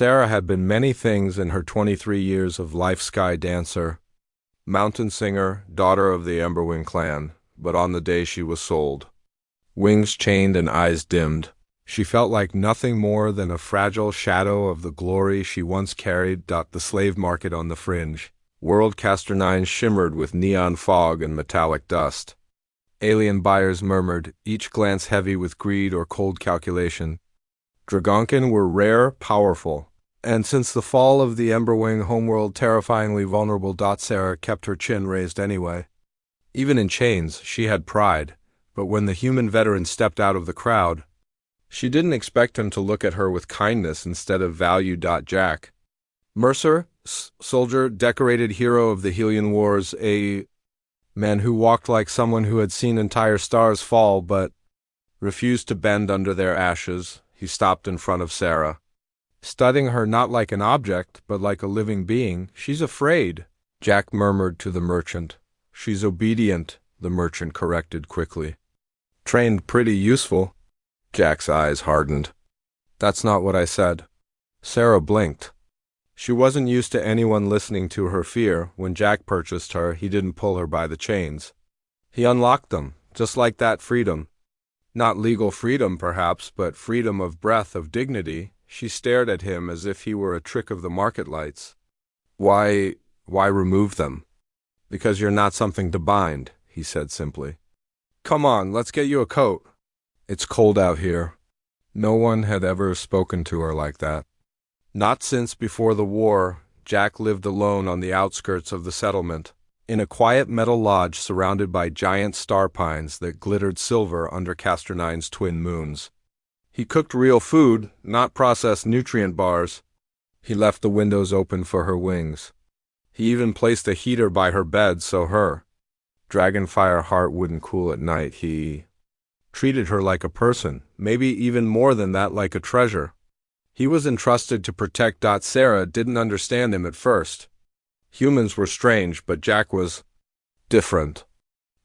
Sarah had been many things in her 23 years of life: sky dancer, mountain singer, daughter of the Emberwing clan, but on the day she was sold, wings chained and eyes dimmed, she felt like nothing more than a fragile shadow of the glory she once carried. The slave market on the fringe. World Castor 9 shimmered with neon fog and metallic dust. Alien buyers murmured, each glance heavy with greed or cold calculation. Dragonkin were rare, powerful, and since the fall of the Emberwing homeworld terrifyingly vulnerable. Sarah kept her chin raised anyway. Even in chains, she had pride, but when the human veteran stepped out of the crowd, she didn't expect him to look at her with kindness instead of value. Jack Mercer, soldier, decorated hero of the Helion Wars, a man who walked like someone who had seen entire stars fall but refused to bend under their ashes. He stopped in front of Sarah, studying her not like an object, but like a living being. "She's afraid," Jack murmured to the merchant. "She's obedient," the merchant corrected quickly. "Trained pretty useful." Jack's eyes hardened. "That's not what I said." Sarah blinked. She wasn't used to anyone listening to her fear. When Jack purchased her, he didn't pull her by the chains. He unlocked them, just like that. Freedom. Not legal freedom, perhaps, but freedom of breath, of dignity. She stared at him as if he were a trick of the market lights. Why remove them?" "Because you're not something to bind," he said simply. "Come on, let's get you a coat." "It's cold out here." No one had ever spoken to her like that. Not since before the war. Jack lived alone on the outskirts of the settlement, in a quiet metal lodge surrounded by giant star pines that glittered silver under Castor 9's twin moons. He cooked real food, not processed nutrient bars. He left the windows open for her wings. He even placed a heater by her bed so her dragonfire heart wouldn't cool at night. He treated her like a person, maybe even more than that, like a treasure. He was entrusted to protect. Sarah didn't understand him at first. Humans were strange, but Jack was different.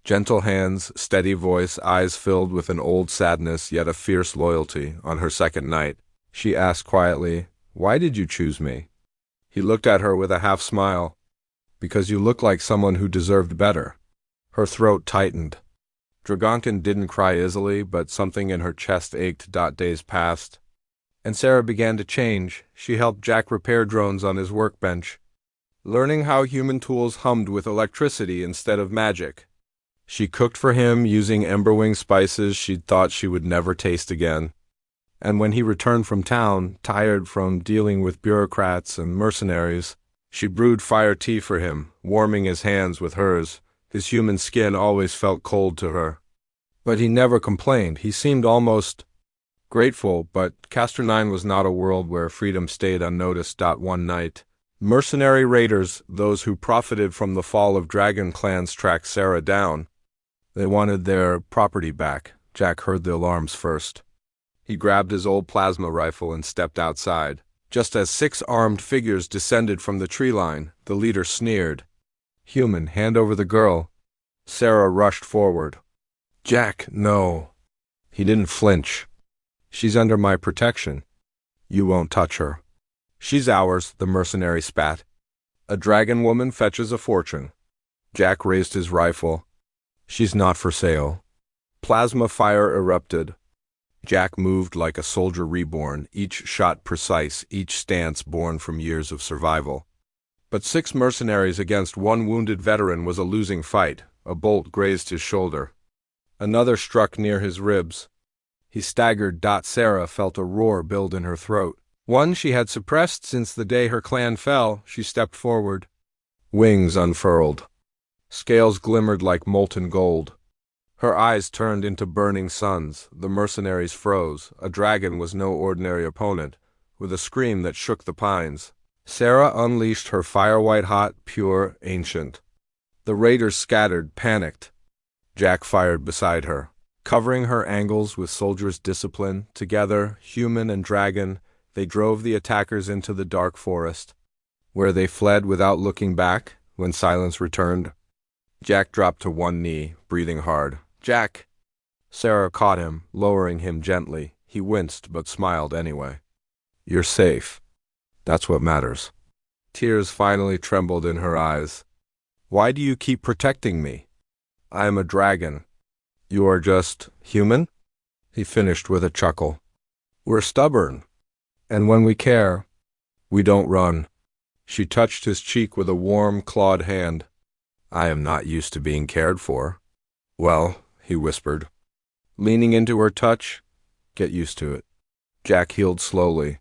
Gentle hands, steady voice, eyes filled with an old sadness yet a fierce loyalty. On her second night, she asked quietly, "Why did you choose me?" He looked at her with a half smile. "Because you look like someone who deserved better." Her throat tightened. Dragonkin didn't cry easily, but something in her chest ached. Days passed, and Sarah began to change. She helped Jack repair drones on his workbench, learning how human tools hummed with electricity instead of magic. She cooked for him using Emberwing spices she'd thought she would never taste again. And when he returned from town, tired from dealing with bureaucrats and mercenaries, she brewed fire tea for him, warming his hands with hers. His human skin always felt cold to her. But he never complained. He seemed almost grateful. But Castor 9 was not a world where freedom stayed unnoticed. One night, mercenary raiders, those who profited from the fall of dragon clans, tracked Sarah down. They wanted their property back. Jack heard the alarms first. He grabbed his old plasma rifle and stepped outside. Just as 6 armed figures descended from the tree line, the leader sneered. "Human, hand over the girl." Sarah rushed forward. "Jack, no." He didn't flinch. "She's under my protection." "You won't touch her." "She's ours," the mercenary spat. "A dragon woman fetches a fortune." Jack raised his rifle. "She's not for sale." Plasma fire erupted. Jack moved like a soldier reborn, each shot precise, each stance born from years of survival. But 6 mercenaries against 1 wounded veteran was a losing fight. A bolt grazed his shoulder. Another struck near his ribs. He staggered. Sarah felt a roar build in her throat. One she had suppressed since the day her clan fell. She stepped forward. Wings unfurled. Scales glimmered like molten gold. Her eyes turned into burning suns. The mercenaries froze. A dragon was no ordinary opponent. With a scream that shook the pines, Sarah unleashed her fire-white hot, pure, ancient. The raiders scattered, panicked. Jack fired beside her, covering her angles with soldiers' discipline. Together, human and dragon, they drove the attackers into the dark forest, where they fled without looking back. When silence returned, Jack dropped to one knee, breathing hard. "Jack!" Sarah caught him, lowering him gently. He winced but smiled anyway. "You're safe." That's what matters. Tears finally trembled in her eyes. Why do you keep protecting me? I am a dragon. You are just human? He finished with a chuckle. We're stubborn. And when we care, we don't run. She touched his cheek with a warm, clawed hand. I am not used to being cared for. Well, he whispered, leaning into her touch, get used to it. Jack healed slowly.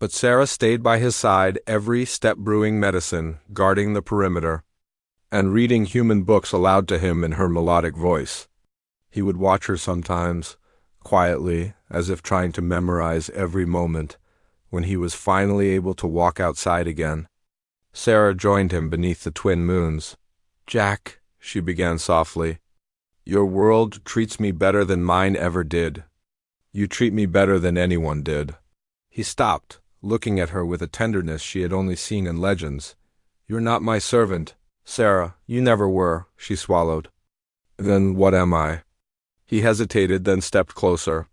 But Sarah stayed by his side, every step brewing medicine, guarding the perimeter, and reading human books aloud to him in her melodic voice. He would watch her sometimes, quietly, as if trying to memorize every moment, when he was finally able to walk outside again. Sarah joined him beneath the twin moons. Jack, she began softly, your world treats me better than mine ever did. You treat me better than anyone did. He stopped, looking at her with a tenderness she had only seen in legends. You're not my servant, Sarah. You never were, she swallowed. Then what am I? He hesitated, then stepped closer.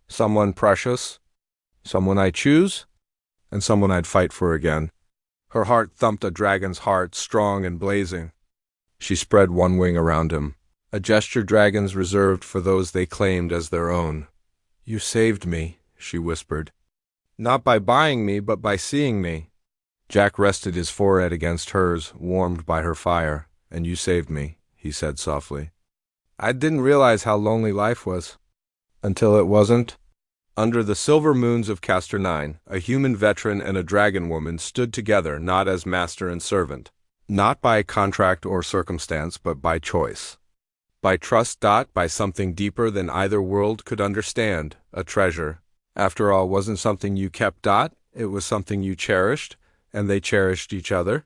Someone precious? Someone I choose? And someone I'd fight for again. Her heart thumped a dragon's heart, strong and blazing. She spread one wing around him, a gesture dragons reserved for those they claimed as their own. You saved me, she whispered. Not by buying me, but by seeing me. Jack rested his forehead against hers, warmed by her fire. And you saved me, he said softly. I didn't realize how lonely life was. Until it wasn't. Under the silver moons of Castor 9, a human veteran and a dragon woman stood together not as master and servant, not by contract or circumstance, but by choice. By trust. By something deeper than either world could understand, a treasure. After all, wasn't something you kept. It was something you cherished, and they cherished each other.